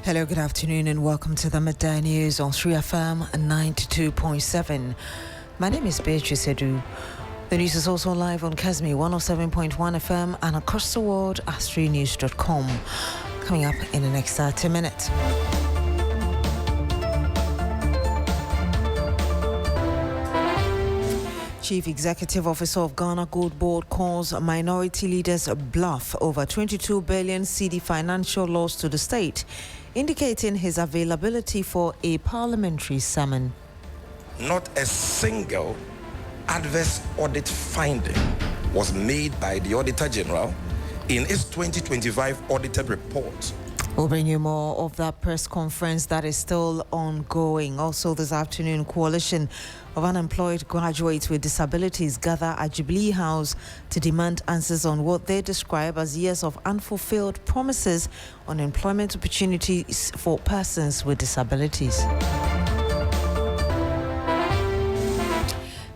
Hello, good afternoon, and welcome to the Midday News on 3FM 92.7. My name is Beatrice Edu. The news is also live on Kasmi 107.1 FM and across the world at 3news.com. Coming up in the next 30 minutes. Chief Executive Officer of Ghana Goldbod calls minority leaders a bluff over 22 billion cedi financial loss to the state, indicating his availability for a parliamentary summon. Not a single adverse audit finding was made by the Auditor General in its 2025 audited report. We'll bring you more of that press conference that is still ongoing. Also this afternoon, coalition of unemployed graduates with disabilities gather at Jubilee House to demand answers on what they describe as years of unfulfilled promises on employment opportunities for persons with disabilities.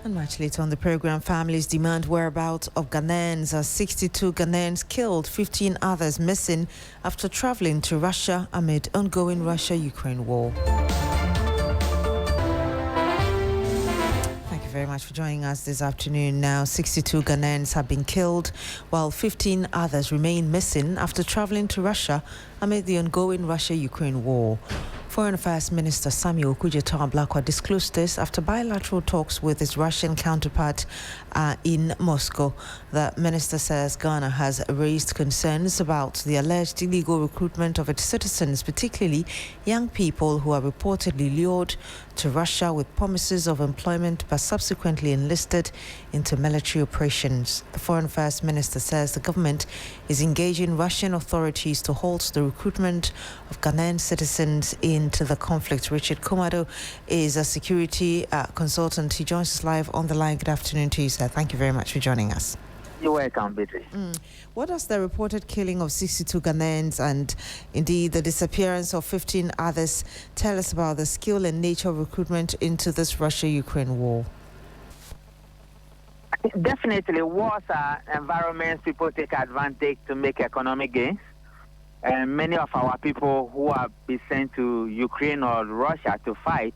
And much later on the program, families demand whereabouts of Ghanaians as 62 Ghanaians killed, 15 others missing after traveling to Russia amid ongoing Russia-Ukraine war. Thank you very much for joining us this afternoon. Now, 62 Ghanaians have been killed, while 15 others remain missing after traveling to Russia amid the ongoing Russia-Ukraine war. Foreign Affairs Minister Samuel Okudzeto-Ablakwa disclosed this after bilateral talks with his Russian counterpart in Moscow. The minister says Ghana has raised concerns about the alleged illegal recruitment of its citizens, particularly young people who are reportedly lured to Russia with promises of employment but subsequently enlisted into military operations. The Foreign Affairs Minister says the government is engaging Russian authorities to halt the recruitment of Ghanaian citizens into the conflict. Richard Komado is a security consultant. He joins us live on the line. Good afternoon to you, sir. Thank you very much for joining us. You're welcome, Beatrice. What does the reported killing of 62 Ghanaians and indeed the disappearance of 15 others tell us about the skill and nature of recruitment into this Russia-Ukraine war? Definitely, wars are environments people take advantage to make economic gains. And many of our people who have been sent to Ukraine or Russia to fight,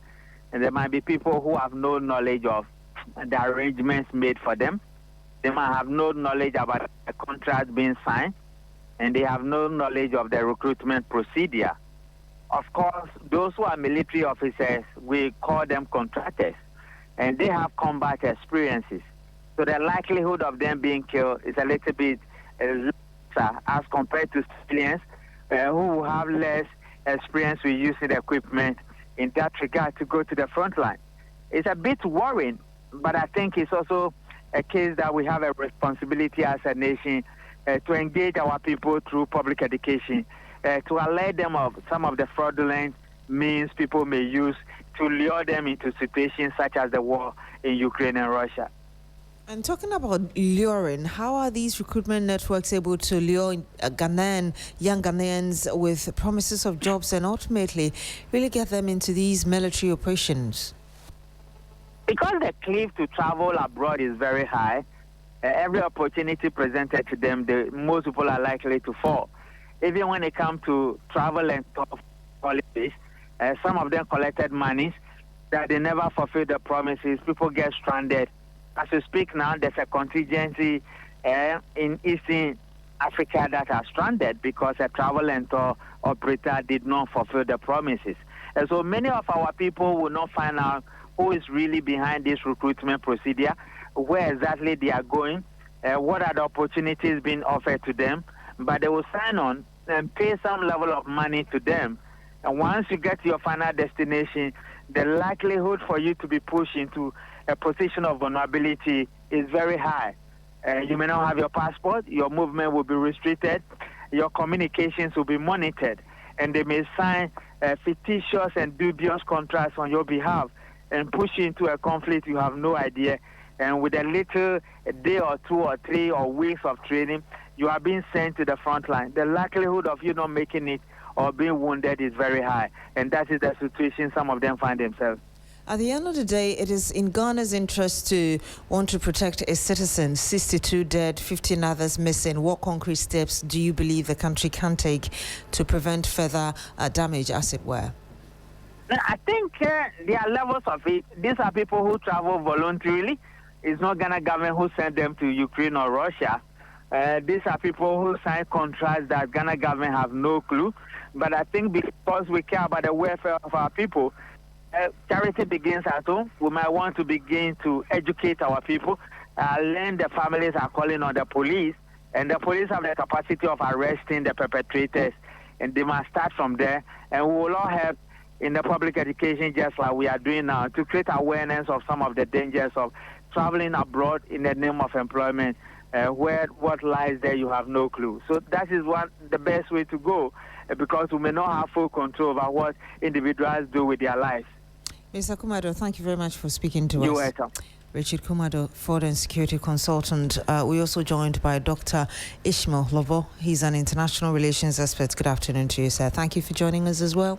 and there might be people who have no knowledge of the arrangements made for them. They might have no knowledge about the contract being signed, and they have no knowledge of the recruitment procedure. Of course, those who are military officers, we call them contractors, and they have combat experiences. So the likelihood of them being killed is a little bit lesser as compared to civilians who have less experience with using the equipment in that regard to go to the front line. It's a bit worrying, but I think it's also a case that we have a responsibility as a nation to engage our people through public education, to alert them of some of the fraudulent means people may use to lure them into situations such as the war in Ukraine and Russia. And talking about luring, how are these recruitment networks able to lure young Ghanaians with promises of jobs and ultimately really get them into these military operations? Because the cliff to travel abroad is very high, every opportunity presented to them, most people are likely to fall. Even when it comes to travel and holidays, some of them collected monies that they never fulfilled the promises. People get stranded. As we speak now, there's a contingency in Eastern Africa that are stranded because a travel and tour operator did not fulfill the promises. And so many of our people will not find out who is really behind this recruitment procedure, where exactly they are going, what are the opportunities being offered to them, but they will sign on and pay some level of money to them. And once you get to your final destination, the likelihood for you to be pushed into a position of vulnerability is very high. You may not have your passport, your movement will be restricted, your communications will be monitored, and they may sign fictitious and dubious contracts on your behalf and push you into a conflict you have no idea. And with a little day or 2 or 3 or weeks of training, you are being sent to the front line. The likelihood of you not making it or being wounded is very high. And that is the situation some of them find themselves. At the end of the day, it is in Ghana's interest to want to protect its citizens. 62 dead, 15 others missing. What concrete steps do you believe the country can take to prevent further damage, as it were? I think there are levels of it. These are people who travel voluntarily. It's not Ghana government who sent them to Ukraine or Russia. These are people who sign contracts that Ghana government have no clue. But I think because we care about the welfare of our people, charity begins at home. We might want to begin to educate our people, learn the families are calling on the police, and the police have the capacity of arresting the perpetrators, and they must start from there. And we will all help in the public education, just like we are doing now, to create awareness of some of the dangers of traveling abroad in the name of employment, where what lies there you have no clue. So that is the best way to go, because we may not have full control over what individuals do with their lives. Mr. Kumado, thank you very much for speaking to us. You're welcome. Richard Kumado, Fraud and Security Consultant. We're also joined by Dr. Ishmael Lobo. He's an international relations expert. Good afternoon to you, sir. Thank you for joining us as well.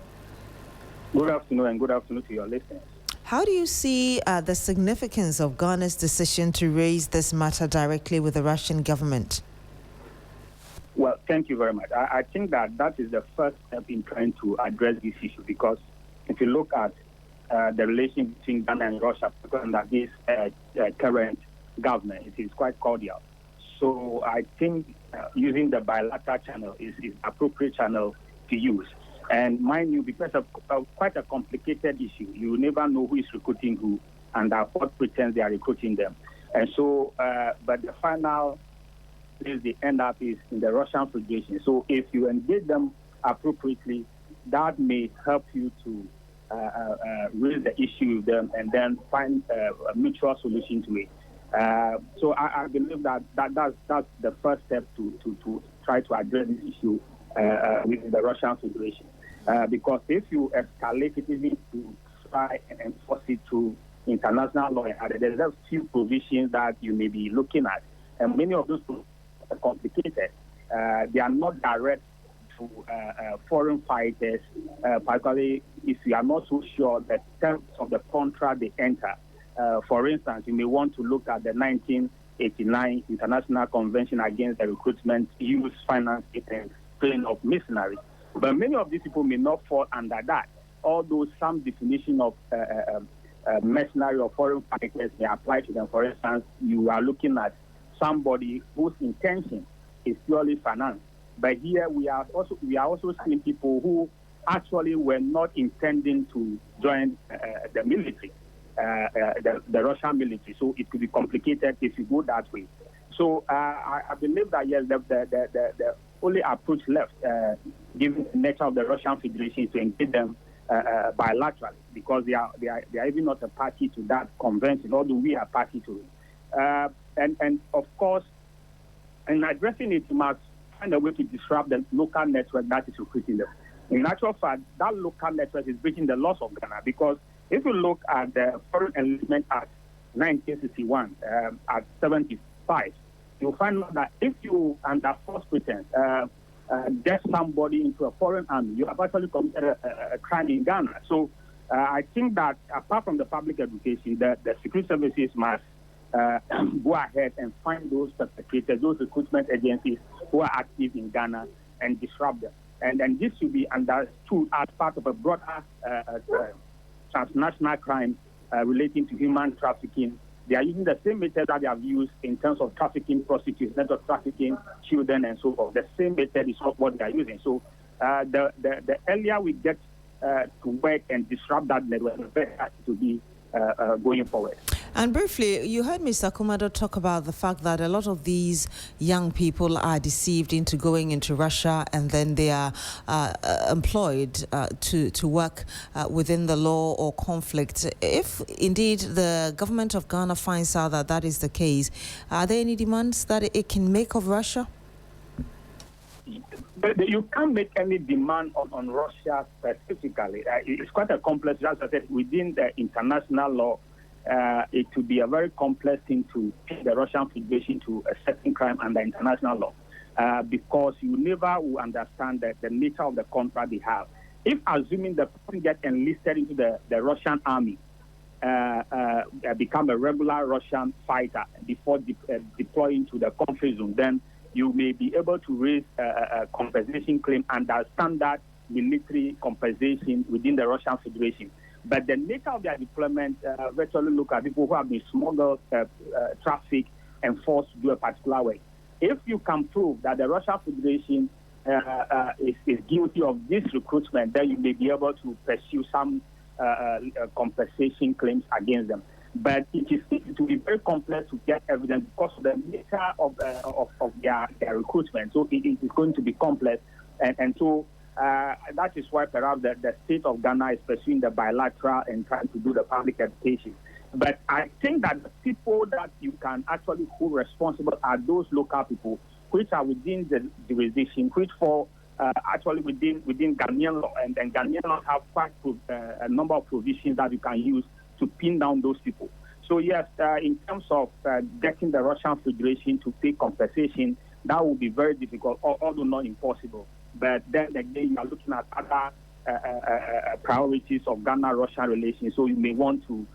Good afternoon, and good afternoon to your listeners. How do you see the significance of Ghana's decision to raise this matter directly with the Russian government? Well, thank you very much. I think that is the first step in trying to address this issue, because if you look at the relation between Ghana and Russia, under this current government, it is quite cordial. So I think using the bilateral channel is the appropriate channel to use. And mind you, because of quite a complicated issue, you never know who is recruiting who and at what pretense they are recruiting them. And so, but the final place they end up is in the Russian Federation. So if you engage them appropriately, that may help you to raise the issue with them and then find a mutual solution to it. So I believe that's the first step to try to address this issue with the Russian Federation. Because if you escalate it even to try and enforce it through international law, there's a few provisions that you may be looking at. And many of those are complicated. They are not direct to foreign fighters, particularly if you are not so sure the terms of the contract they enter. For instance, you may want to look at the 1989 International Convention Against the Recruitment, Use, Financing, and Training of Mercenaries. But many of these people may not fall under that, although some definition of mercenary or foreign fighters may apply to them. For instance, you are looking at somebody whose intention is purely finance. But here we are also seeing people who actually were not intending to join the military, the Russian military. So it could be complicated if you go that way. So I believe that yes, the only approach left, given the nature of the Russian Federation, is to engage them bilaterally, because they are even not a party to that convention, although we are party to it. And of course, in addressing it, you must find a way to disrupt the local network that is recruiting them. In actual fact, that local network is breaching the laws of Ghana, because if you look at the Foreign Enlistment Act 1961 at 75, you'll find out that if you, under false pretense, get somebody into a foreign army, you have actually committed a crime in Ghana. So I think that apart from the public education, the security services must go ahead and find those perpetrators, those recruitment agencies who are active in Ghana, and disrupt them. And this should be understood as part of a broader transnational crime relating to human trafficking. They are using the same method that they have used in terms of trafficking prostitutes, network trafficking children, and so forth. The same method is what they are using. So the earlier we get to work and disrupt that network, the better to be going forward. And briefly, you heard Mr. Kumado talk about the fact that a lot of these young people are deceived into going into Russia, and then they are employed to work within the law or conflict. If indeed the government of Ghana finds out that that is the case, are there any demands that it can make of Russia? But you can't make any demand on Russia specifically. It's quite a complex, as I said, within the international law. It would be a very complex thing to take the Russian Federation to a certain crime under international law, because you never will understand the nature of the contract they have. If assuming the person gets enlisted into the Russian army, become a regular Russian fighter before deploying to the conflict zone, then you may be able to raise a compensation claim under standard military compensation within the Russian Federation. But the nature of their deployment virtually look at people who have been smuggled, trafficked, and forced to do a particular way. If you can prove that the Russian Federation is guilty of this recruitment, then you may be able to pursue some compensation claims against them. But it will be very complex to get evidence because of the nature of their recruitment. So it is going to be complex, and so that is why perhaps the state of Ghana is pursuing the bilateral and trying to do the public education. But I think that the people that you can actually hold responsible are those local people which are within the jurisdiction, which fall actually within Ghanaian law, and Ghanaian law have quite a number of provisions that you can use to pin down those people. So yes, in terms of getting the Russian Federation to pay compensation, that will be very difficult, although not impossible. But then again, you are looking at other priorities of Ghana-Russian relations, so you may want to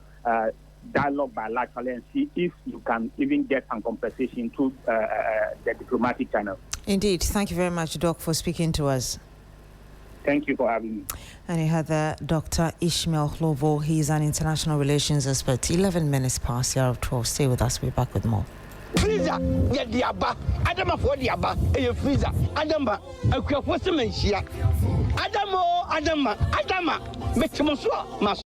dialogue bilaterally and see if you can even get some compensation through the diplomatic channel. Indeed. Thank you very much, Doc, for speaking to us. Thank you for having me. And you had Dr. Ishmael Hlovo. He is an international relations expert. 11 minutes past the hour of 12. Stay with us. We're back with more. Freezer, yeah, diaba. Adama for diaba. A freezer. Adama, a Kwafosemensia. Adama. Metimoso, mas.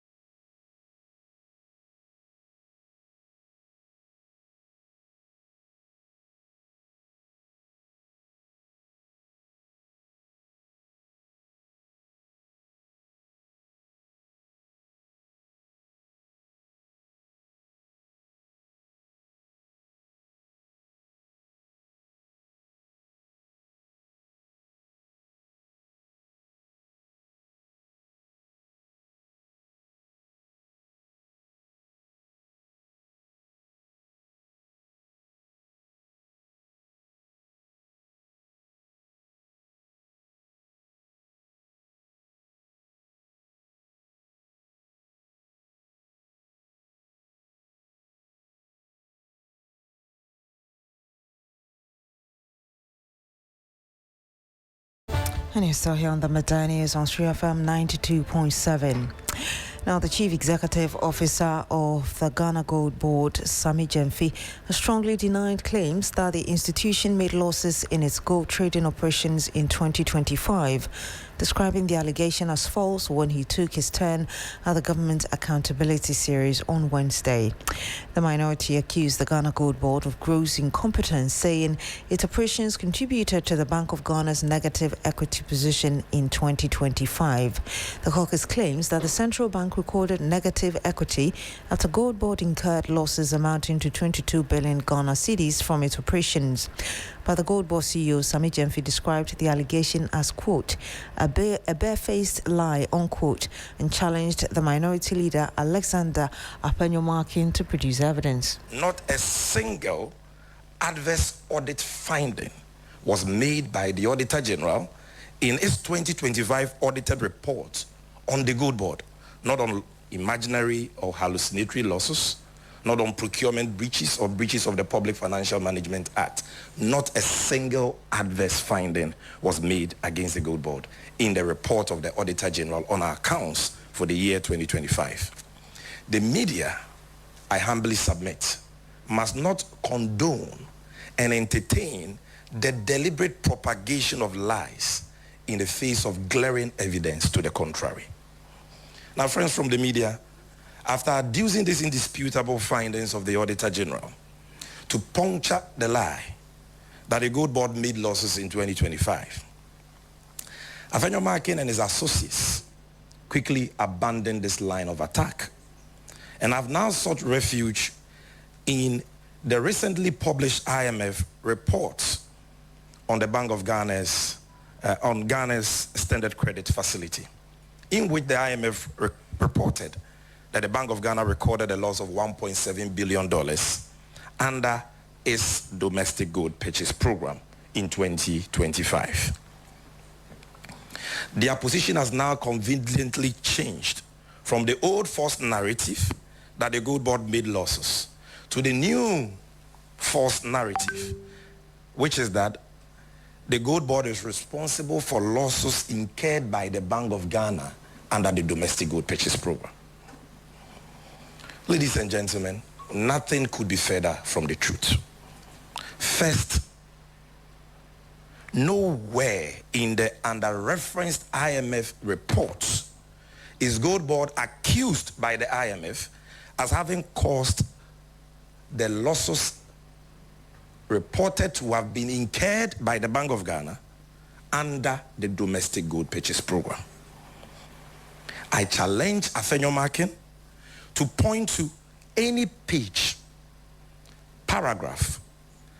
And you're still here on the Midday News on 3FM 92.7. Now, the Chief Executive Officer of the Ghana Goldbod, Sami Gyamfi, has strongly denied claims that the institution made losses in its gold trading operations in 2025, describing the allegation as false when he took his turn at the Government Accountability Series on Wednesday. The minority accused the Ghana Goldbod of gross incompetence, saying its operations contributed to the Bank of Ghana's negative equity position in 2025. The caucus claims that the central bank recorded negative equity after Goldbod incurred losses amounting to 22 billion Ghana cedis from its operations. But the Goldbod CEO, Sami Gyamfi, described the allegation as, quote, a barefaced lie, unquote, and challenged the minority leader, Alexander Apenyomarkin, to produce evidence. Not a single adverse audit finding was made by the Auditor General in its 2025 audited report on the Goldbod, not on imaginary or hallucinatory losses, not on procurement breaches or breaches of the Public Financial Management Act. Not a single adverse finding was made against the Goldbod in the report of the Auditor General on our accounts for the year 2025. The media, I humbly submit, must not condone and entertain the deliberate propagation of lies in the face of glaring evidence to the contrary. Now, friends from the media, after adducing these indisputable findings of the Auditor General to puncture the lie that the Goldbod made losses in 2025, Apenyomarkin and his associates quickly abandoned this line of attack and have now sought refuge in the recently published IMF reports on the Bank of Ghana's standard credit facility, in which the IMF reported that the Bank of Ghana recorded a loss of $1.7 billion under its domestic gold purchase program in 2025. Their position has now conveniently changed from the old false narrative that the Goldbod made losses to the new false narrative, which is that the Goldbod is responsible for losses incurred by the Bank of Ghana under the domestic gold purchase program. Ladies and gentlemen, nothing could be further from the truth. First, nowhere in the under-referenced IMF reports is Goldbod accused by the IMF as having caused the losses reported to have been incurred by the Bank of Ghana under the domestic gold purchase program. I challenge Afenyo Makin to point to any page, paragraph,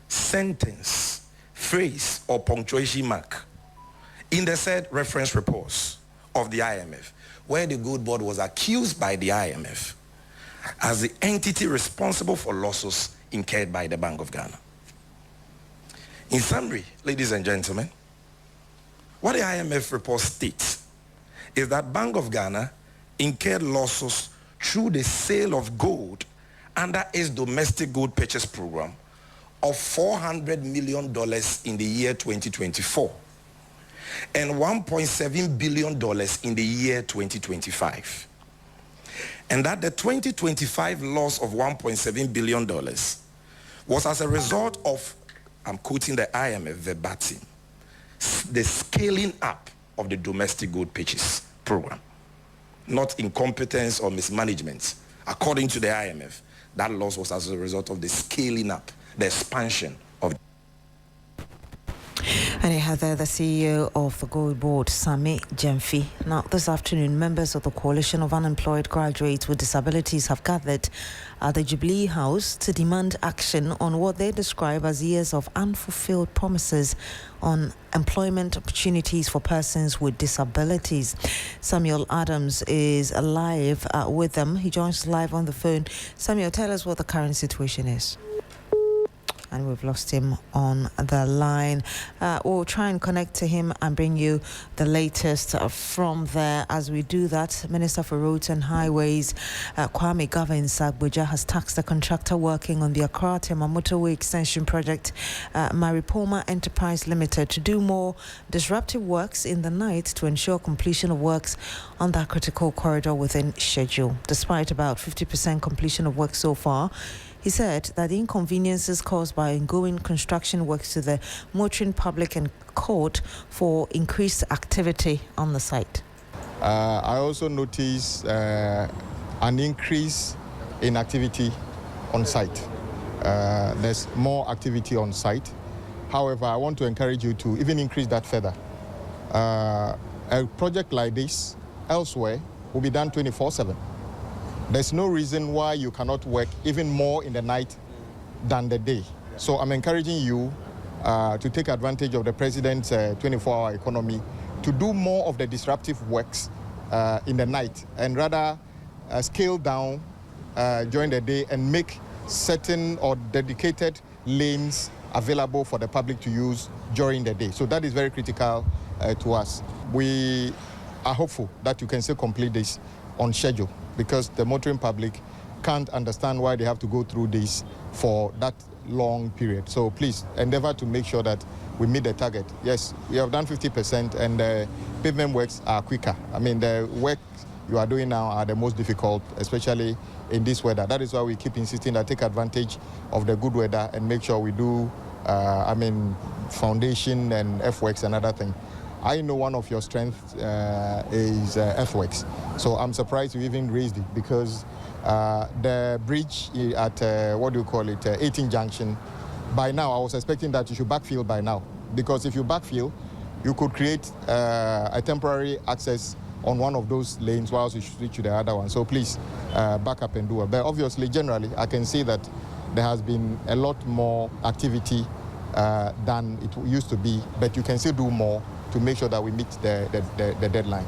sentence, phrase, or punctuation mark in the said reference reports of the IMF where the Goldbod was accused by the IMF as the entity responsible for losses incurred by the Bank of Ghana. In summary, ladies and gentlemen, what the IMF report states is that Bank of Ghana incurred losses through the sale of gold under its domestic gold purchase program of $400 million in the year 2024 and $1.7 billion in the year 2025. And that the 2025 loss of $1.7 billion was as a result of, I'm quoting the IMF verbatim, the scaling up of the domestic gold purchase program, not incompetence or mismanagement. According to the IMF, that loss was as a result of the scaling up, the expansion of. And I had there the CEO of the Goldbod, Sami Jemfi. Now, this afternoon, members of the Coalition of Unemployed Graduates with Disabilities have gathered at the Jubilee House to demand action on what they describe as years of unfulfilled promises on employment opportunities for persons with disabilities. Samuel Adams is live with them. He joins live on the phone. Samuel, tell us what the current situation is. And we've lost him on the line. We'll try and connect to him and bring you the latest from there. As we do that, Minister for Roads and Highways, Kwame Gavin-Sagbuja, has tasked the contractor working on the Accra-Tema Motorway Extension Project, Maripoma Enterprise Limited, to do more disruptive works in the night to ensure completion of works on that critical corridor within schedule. Despite about 50% completion of work so far, he said that the inconveniences caused by ongoing construction works to the motoring public and called for increased activity on the site. I also noticed an increase in activity on site. There's more activity on site. However, I want to encourage you to even increase that further. A project like this elsewhere will be done 24/7. There's no reason why you cannot work even more in the night than the day. So I'm encouraging you to take advantage of the President's 24-hour economy to do more of the disruptive works in the night and rather scale down during the day and make certain or dedicated lanes available for the public to use during the day. So that is very critical to us. We are hopeful that you can still complete this on schedule, because the motoring public can't understand why they have to go through this for that long period. So please endeavor to make sure that we meet the target. Yes, we have done 50% and the pavement works are quicker. I mean, the work you are doing now are the most difficult, especially in this weather. That is why we keep insisting that take advantage of the good weather and make sure we do, foundation and earthworks and other things. I know one of your strengths is earthworks. So I'm surprised you even raised it, because the bridge at, 18 Junction, by now, I was expecting that you should backfill by now. Because if you backfill, you could create a temporary access on one of those lanes whilst you switch to the other one. So please back up and do it. But obviously, generally, I can see that there has been a lot more activity than it used to be, but you can still do more to make sure that we meet the deadline.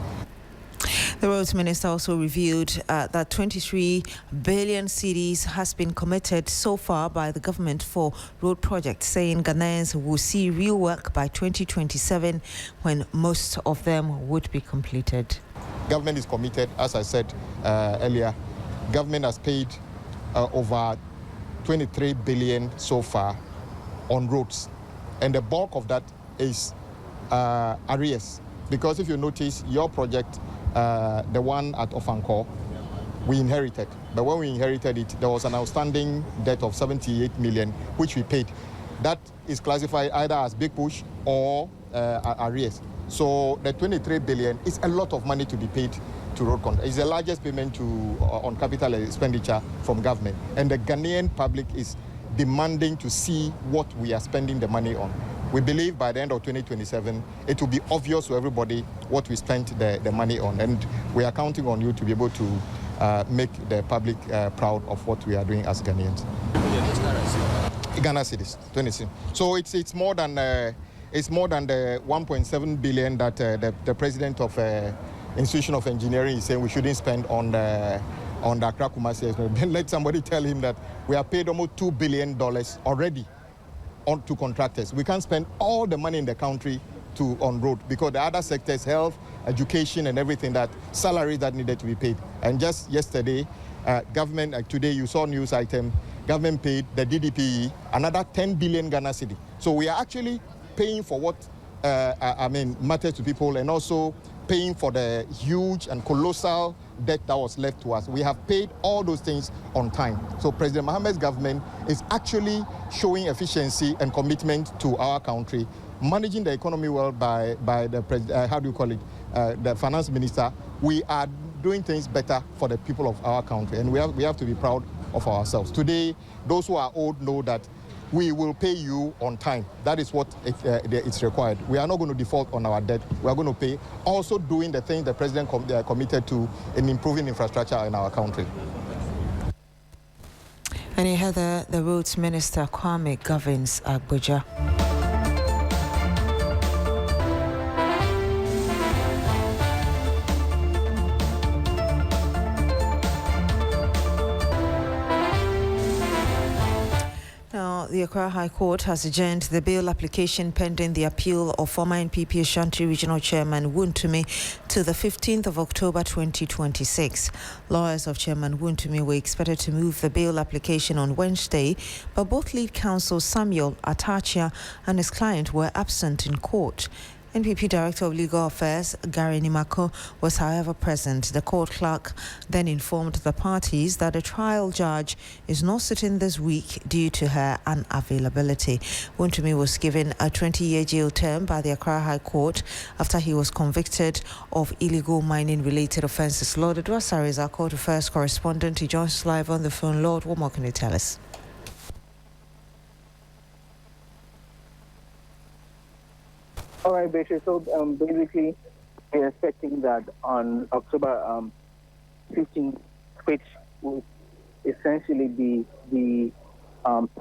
The Roads Minister also revealed that 23 billion cedis has been committed so far by the government for road projects, saying Ghanaians will see real work by 2027 when most of them would be completed. Government is committed, as I said earlier. Government has paid over 23 billion so far on roads. And the bulk of that is arrears. Because if you notice, your project, the one at Ofankor, we inherited. But when we inherited it, there was an outstanding debt of 78 million, which we paid. That is classified either as big push or arrears. So the 23 billion is a lot of money to be paid to road contractors. It's the largest payment on capital expenditure from government. And the Ghanaian public is demanding to see what we are spending the money on. We believe by the end of 2027, it will be obvious to everybody what we spent the money on. And we are counting on you to be able to make the public proud of what we are doing as Ghanaians. Ghana cedis, 20. So it's more than the 1.7 billion that the president of Institution of Engineering is saying we shouldn't spend on the Accra Kumasi. Let somebody tell him that we have paid almost $2 billion already to contractors. We can't spend all the money in the country on road because the other sectors, health, education, and everything, that salaries that needed to be paid. And just yesterday, government, today you saw news item, government paid the DDPE another 10 billion Ghana cedi. So we are actually paying for what matters to people, and also paying for the huge and colossal debt that was left to us. We have paid all those things on time. So President Mohammed's government is actually showing efficiency and commitment to our country, managing the economy well by the the finance minister. We are doing things better for the people of our country, and we have to be proud of ourselves. Today, those who are old know that we will pay you on time. That is what it's required. We are not going to default on our debt. We are going to pay. Also doing the things the president committed to in improving infrastructure in our country. And you heard the Roads Minister, Kwame Governs Abuja. The Accra High Court has adjourned the bail application pending the appeal of former NPP Ashanti Regional Chairman Wontumi to the 15th of October 2026. Lawyers of Chairman Wontumi were expected to move the bail application on Wednesday, but both lead counsel Samuel Atachia and his client were absent in court. NPP Director of Legal Affairs, Gary Nimako, was however present. The court clerk then informed the parties that a trial judge is not sitting this week due to her unavailability. Wontumi was given a 20-year jail term by the Accra High Court after he was convicted of illegal mining-related offences. Lord Edwasari is our court affairs correspondent. He joins us live on the phone. Lord, what more can you tell us? All right, Beshi. So basically, we're expecting that on October 15th, which will essentially be the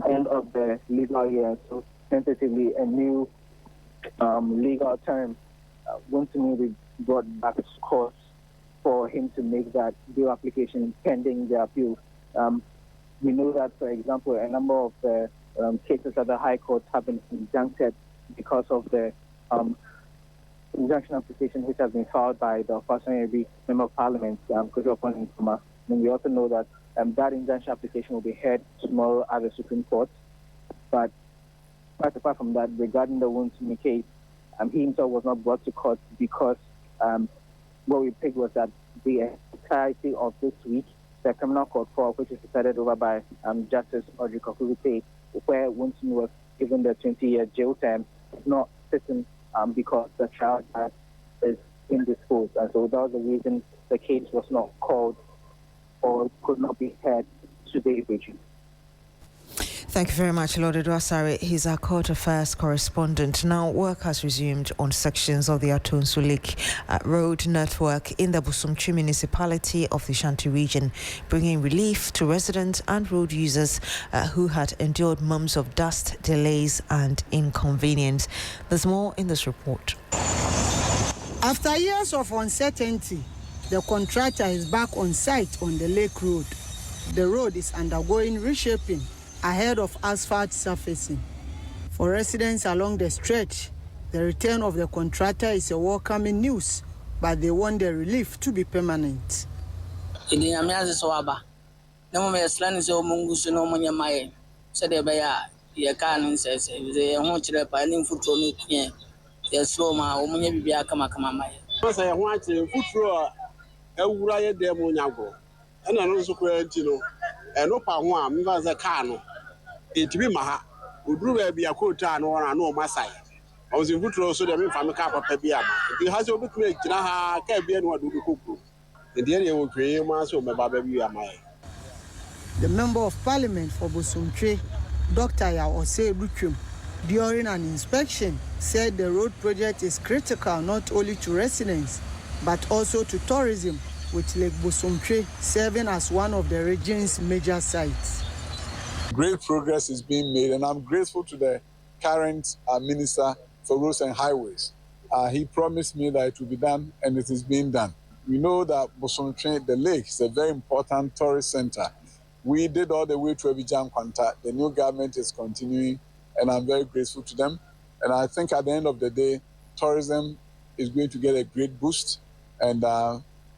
end of the legal year, so tentatively a new legal term, Wontumi will be brought back to court for him to make that bail application pending the appeal. We know that, for example, a number of the cases at the High Court have been injuncted because of the injunction application which has been filed by the Fashion Member of Parliament, Kojo Nkuma. And we also know that that injunction application will be heard tomorrow at the Supreme Court. But quite apart from that, regarding the Wontumi case, he himself was not brought to court because what we picked was that the entirety of this week, the criminal court for which is decided over by Justice Audrey Kokurute, where Wontumi was given the 20-year jail term, is not sitting because the trial is indisposed. And so that was the reason the case was not called or could not be heard today, Bridget. Thank you very much, Lord Edwasari. He's our court affairs correspondent. Now, work has resumed on sections of the Atonsu Lake road network in the Busumchi municipality of the Ashanti region, bringing relief to residents and road users who had endured months of dust, delays and inconvenience. There's more in this report. After years of uncertainty, the contractor is back on site on the Lake Road. The road is undergoing reshaping ahead of asphalt surfacing. For residents along the stretch, the return of the contractor is a welcoming news, but they want the relief to be permanent. No me slan so mungus no money my said a bear, ye can says they want to repay foot on it. Yes, so my woman be a come. Once I want to foot through a wuraya demonyago, and I also create, and no power, me as a cano. It be maha, would do be a quota or I know my side. I was in Woodrow, so that means I'm a cup of Pabiama. It has over create Janaha, Caribbean, what do you cook? The area will create my so my baby am I. The Member of Parliament for Bosomtwe, Dr. Yaose Buchum, during an inspection, said the road project is critical not only to residents, but also to tourism, with Lake Bosomtwe serving as one of the region's major sites. Great progress is being made, and I'm grateful to the current Minister for Roads and Highways. He promised me that it will be done, and it is being done. We know that Bosomtwe, the lake, is a very important tourist center. We did all the way to Abidjan Kwanta. The new government is continuing, and I'm very grateful to them. And I think at the end of the day, tourism is going to get a great boost, and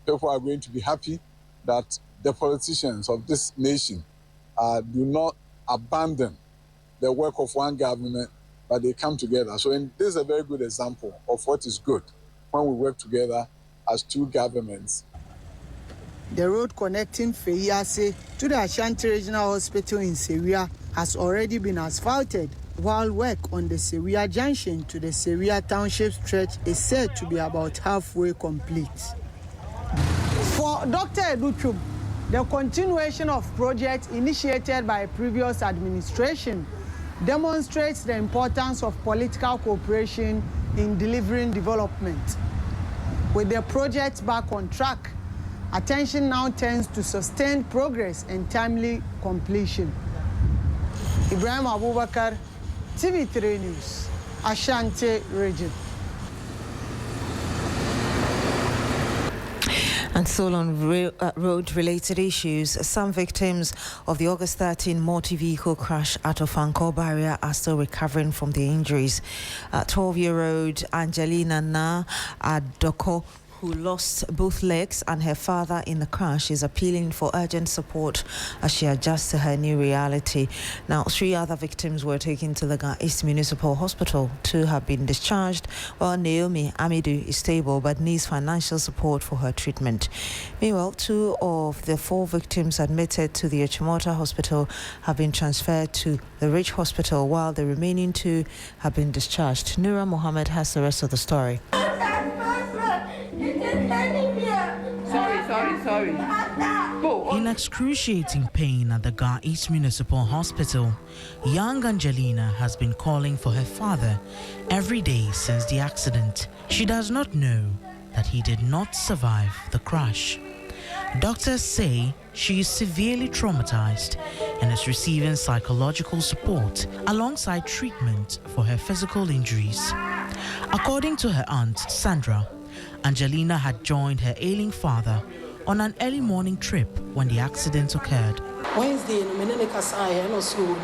people are going to be happy that the politicians of this nation do not abandon the work of one government, but they come together. So this is a very good example of what is good when we work together as two governments. The road connecting Feyase to the Ashanti Regional Hospital in Seria has already been asphalted, while work on the Seria Junction to the Seria Township stretch is said to be about halfway complete. For Dr. Educhum, the continuation of projects initiated by previous administration demonstrates the importance of political cooperation in delivering development. With the project back on track, attention now turns to sustained progress and timely completion. Ibrahim Abubakar, TV3 News, Ashanti Region. And so on road-related issues, some victims of the August 13 multi-vehicle crash at Ofanko Barrier are still recovering from their injuries. 12-year-old Angelina Na Adoko, who lost both legs, and her father in the crash, is appealing for urgent support as she adjusts to her new reality. Now, 3 other victims were taken to the Ghana East Municipal Hospital. 2 have been discharged, while Naomi Amidu is stable but needs financial support for her treatment. Meanwhile, 2 of the 4 victims admitted to the Achimota Hospital have been transferred to the Ridge Hospital, while the remaining 2 have been discharged. Nura Mohammed has the rest of the story. Sorry. In excruciating pain at the Ghana East Municipal Hospital, young Angelina has been calling for her father every day since the accident. She does not know that he did not survive the crash. Doctors say she is severely traumatized and is receiving psychological support alongside treatment for her physical injuries. According to her aunt, Sandra, Angelina had joined her ailing father on an early morning trip when the accident occurred. Wednesday, I was home.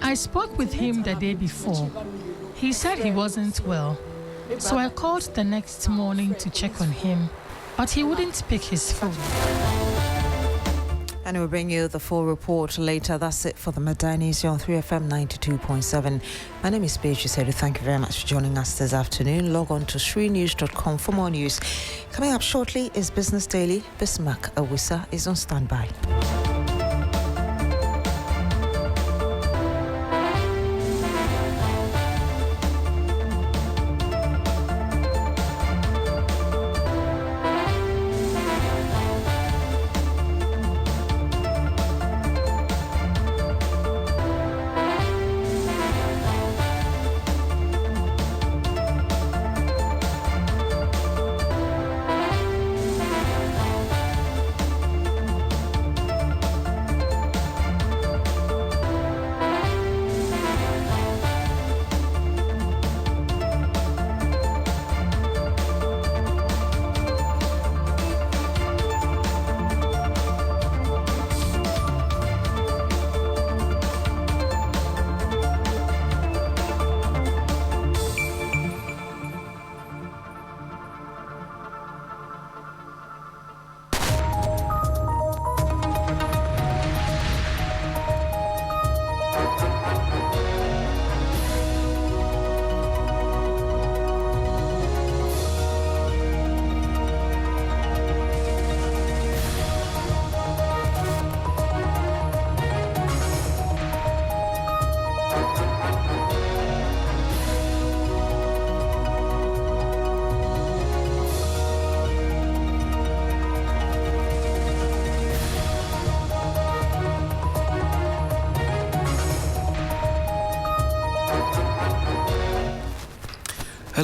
I spoke with him the day before. He said he wasn't well, so I called the next morning to check on him, but he wouldn't pick his phone. And we'll bring you the full report later. That's it for the Midday News on 3FM 92.7. My name is Beatrice Edu. Thank you very much for joining us this afternoon. Log on to shrinews.com for more news. Coming up shortly is Business Daily. Bismarck Awisa is on standby.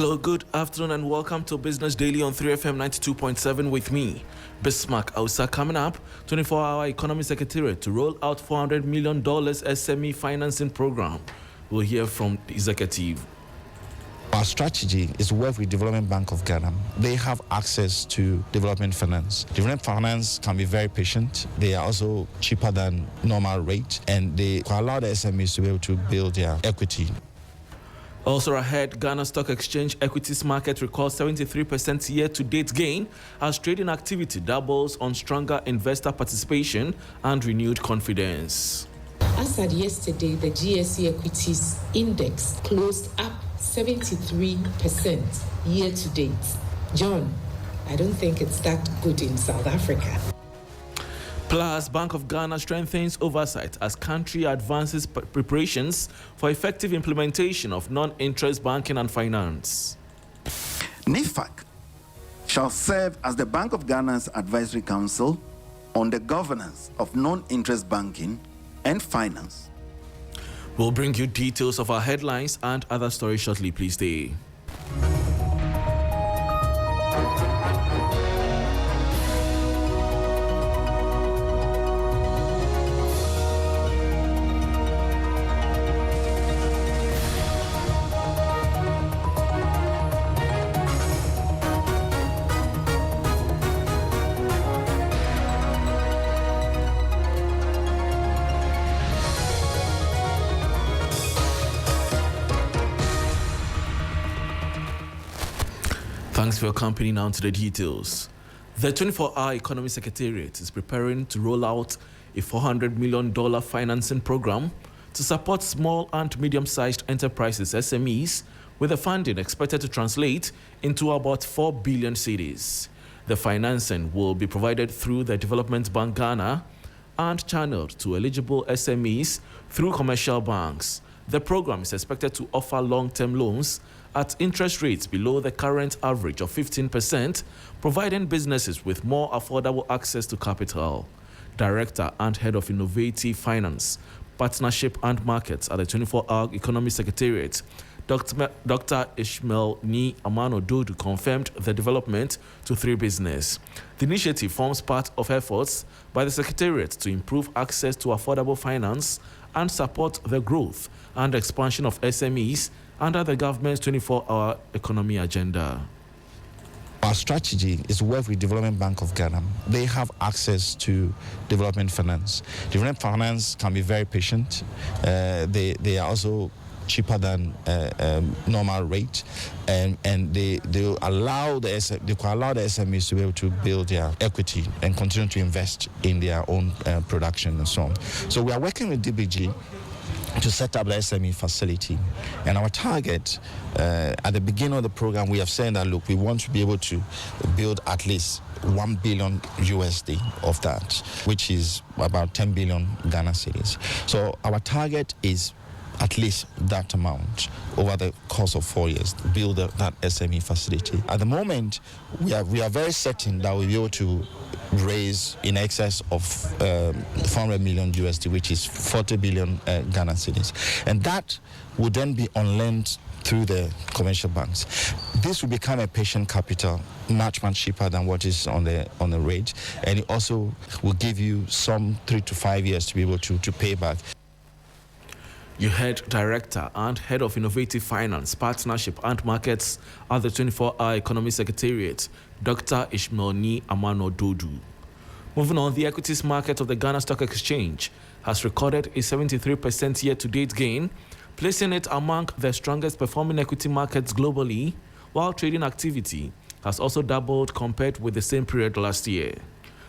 Hello, good afternoon and welcome to Business Daily on 3FM 92.7 with me, Bismarck Ausa. Coming up, 24-hour Economy Secretariat to roll out $400 million SME financing program. We'll hear from the executive. Our strategy is to work with Development Bank of Ghana. They have access to development finance. Development finance can be very patient. They are also cheaper than normal rate, and they allow the SMEs to be able to build their equity. Also ahead, Ghana Stock Exchange equities market records 73% year-to-date gain as trading activity doubles on stronger investor participation and renewed confidence. As at yesterday, the GSE equities index closed up 73% year-to-date. John, I don't think it's that good in South Africa. Plus, Bank of Ghana strengthens oversight as country advances preparations for effective implementation of non-interest banking and finance. NIFAC shall serve as the Bank of Ghana's advisory council on the governance of non-interest banking and finance. We'll bring you details of our headlines and other stories shortly. Please stay. Thanks for your company. Now to the details. The 24-hour Economy Secretariat is preparing to roll out a $400 million financing program to support small and medium-sized enterprises, SMEs, with the funding expected to translate into about 4 billion cedis. The financing will be provided through the Development Bank Ghana and channeled to eligible SMEs through commercial banks. The program is expected to offer long-term loans at interest rates below the current average of 15%, providing businesses with more affordable access to capital. Director and Head of Innovative Finance, Partnership and Markets at the 24-hour Economy Secretariat, Dr. Ishmael Ni Amano Dodu confirmed the development to 3 business. The initiative forms part of efforts by the Secretariat to improve access to affordable finance and support the growth and expansion of SMEs under the government's 24-hour economy agenda. Our strategy is to work with Development Bank of Ghana. They have access to development finance. Development finance can be very patient. They are also cheaper than normal rate, and they allow the SMEs to be able to build their equity and continue to invest in their own production and so on. So we are working with DBG to set up the SME facility. And our target, at the beginning of the program, we have said that, look, we want to be able to build at least 1 billion USD of that, which is about 10 billion Ghana cedis. So our target is at least that amount over the course of 4 years to build that SME facility. At the moment, we are very certain that we'll be able to raise in excess of 400 million USD, which is 40 billion Ghana cedis. And that would then be on lent through the commercial banks. This will become a patient capital, much cheaper than what is on the rate, and it also will give you some 3 to 5 years to be able to pay back. You heard Director and Head of Innovative Finance, Partnership and Markets at the 24-hour Economy Secretariat, Dr. Ishmael Ni Amano Dodu. Moving on, the equities market of the Ghana Stock Exchange has recorded a 73% year-to-date gain, placing it among the strongest performing equity markets globally, while trading activity has also doubled compared with the same period last year.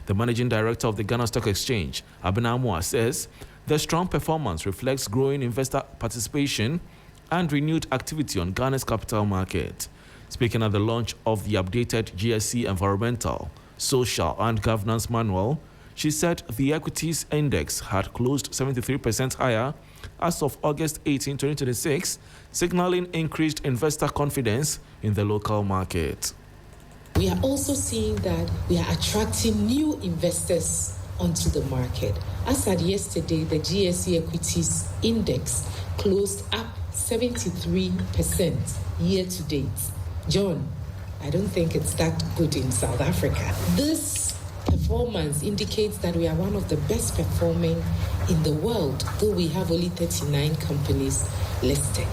The Managing Director of the Ghana Stock Exchange, Abinamua, says the strong performance reflects growing investor participation and renewed activity on Ghana's capital market. Speaking at the launch of the updated GSE Environmental, Social and Governance Manual, she said the equities index had closed 73% higher as of August 18, 2026, signaling increased investor confidence in the local market. We are also seeing that we are attracting new investors onto the market. As at yesterday, the GSE equities index closed up 73% year to date. John, I don't think it's that good in South Africa. This performance indicates that we are one of the best performing in the world, though we have only 39 companies listed,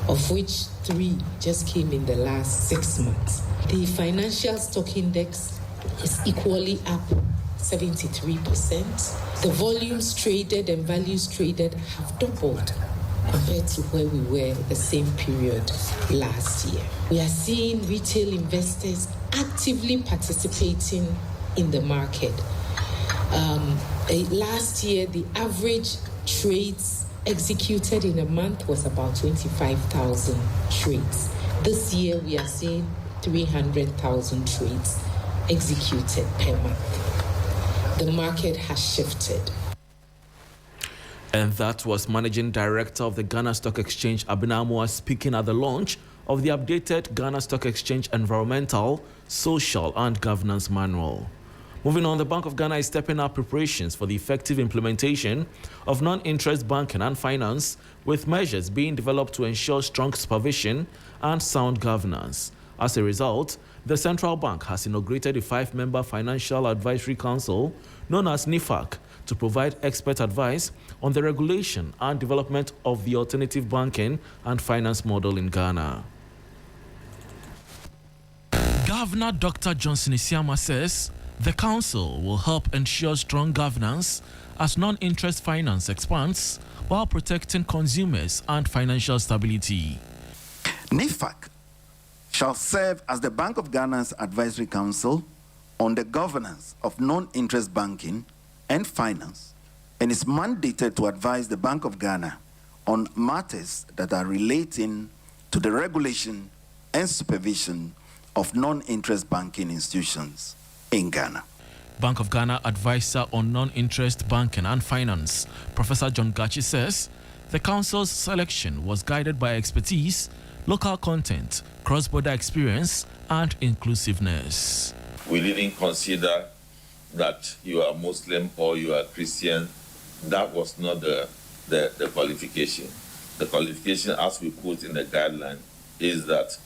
of which 3 just came in the last 6 months. The financial stock index is equally up 73%. The volumes traded and values traded have doubled compared to where we were the same period last year. We are seeing retail investors actively participating in the market. Last year, the average trades executed in a month was about 25,000 trades. This year, we are seeing 300,000 trades executed per month. The market has shifted. And that was Managing Director of the Ghana Stock Exchange, Abinamua, speaking at the launch of the updated Ghana Stock Exchange Environmental, Social and Governance Manual. Moving on, the Bank of Ghana is stepping up preparations for the effective implementation of non-interest banking and finance, with measures being developed to ensure strong supervision and sound governance. As a result, the Central Bank has inaugurated a 5-member Financial Advisory Council, known as NIFAC, to provide expert advice on the regulation and development of the alternative banking and finance model in Ghana. Governor Dr. Johnson Isiama says the council will help ensure strong governance as non-interest finance expands while protecting consumers and financial stability. NIFAC shall serve as the Bank of Ghana's advisory council on the governance of non-interest banking and finance, and is mandated to advise the Bank of Ghana on matters that are relating to the regulation and supervision of non-interest banking institutions in Ghana. Bank of Ghana advisor on non-interest banking and finance, Professor John Gachi, says the council's selection was guided by expertise, local content, cross-border experience, and inclusiveness. We didn't consider that you are Muslim or you are Christian. That was not the qualification. The qualification, as we put in the guideline, is that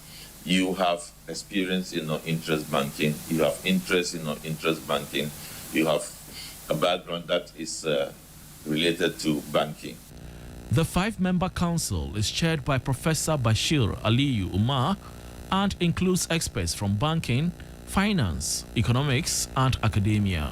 you have experience in non-interest banking, you have interest in non-interest banking, you have a background that is related to banking. The 5-member council is chaired by Professor Bashir Aliyu Umar and includes experts from banking, finance, economics, and academia.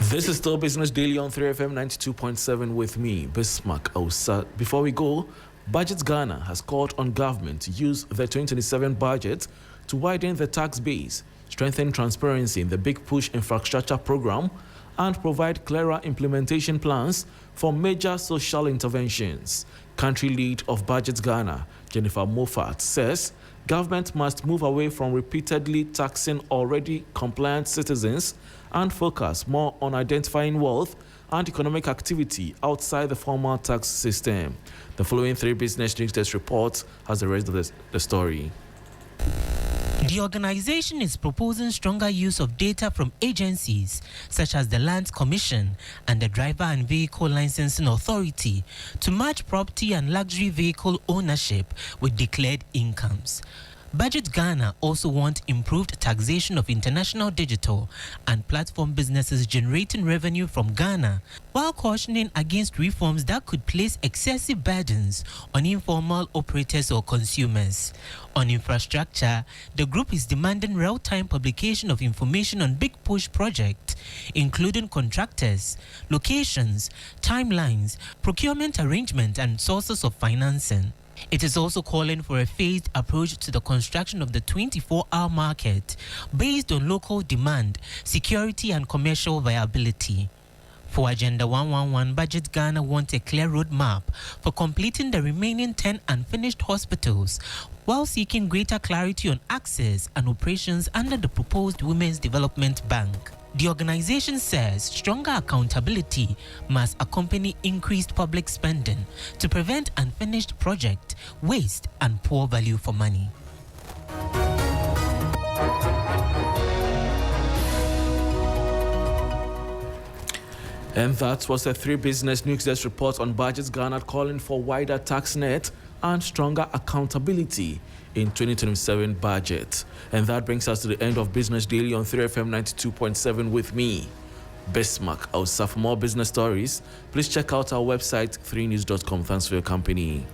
This is still Business Daily on 3FM 92.7 with me, Bismarck Ousa. Before we go, Budget Ghana has called on government to use the 2027 budget to widen the tax base, strengthen transparency in the Big Push infrastructure program, and provide clearer implementation plans for major social interventions. Country lead of Budget Ghana, Jennifer Moffat, says government must move away from repeatedly taxing already compliant citizens and focus more on identifying wealth and economic activity outside the formal tax system. The following 3 Business News Desk reports has the rest of the story. The organization is proposing stronger use of data from agencies such as the Land Commission and the Driver and Vehicle Licensing Authority to match property and luxury vehicle ownership with declared incomes. Budget Ghana also want improved taxation of international digital and platform businesses generating revenue from Ghana, while cautioning against reforms that could place excessive burdens on informal operators or consumers. On infrastructure, the group is demanding real-time publication of information on Big Push project, including contractors, locations, timelines, procurement arrangement, and sources of financing. It is also calling for a phased approach to the construction of the 24-hour market based on local demand, security, and commercial viability. For Agenda 111, Budget Ghana wants a clear roadmap for completing the remaining 10 unfinished hospitals, while seeking greater clarity on access and operations under the proposed Women's Development Bank. The organization says stronger accountability must accompany increased public spending to prevent unfinished project, waste, and poor value for money. And that was a 3 Business News Desk report on Budget Ghana calling for wider tax net and stronger accountability in 2027 budget. And that brings us to the end of Business Daily on 3FM 92.7 with me, Bismarck. For more business stories, please check out our website 3news.com. Thanks for your company.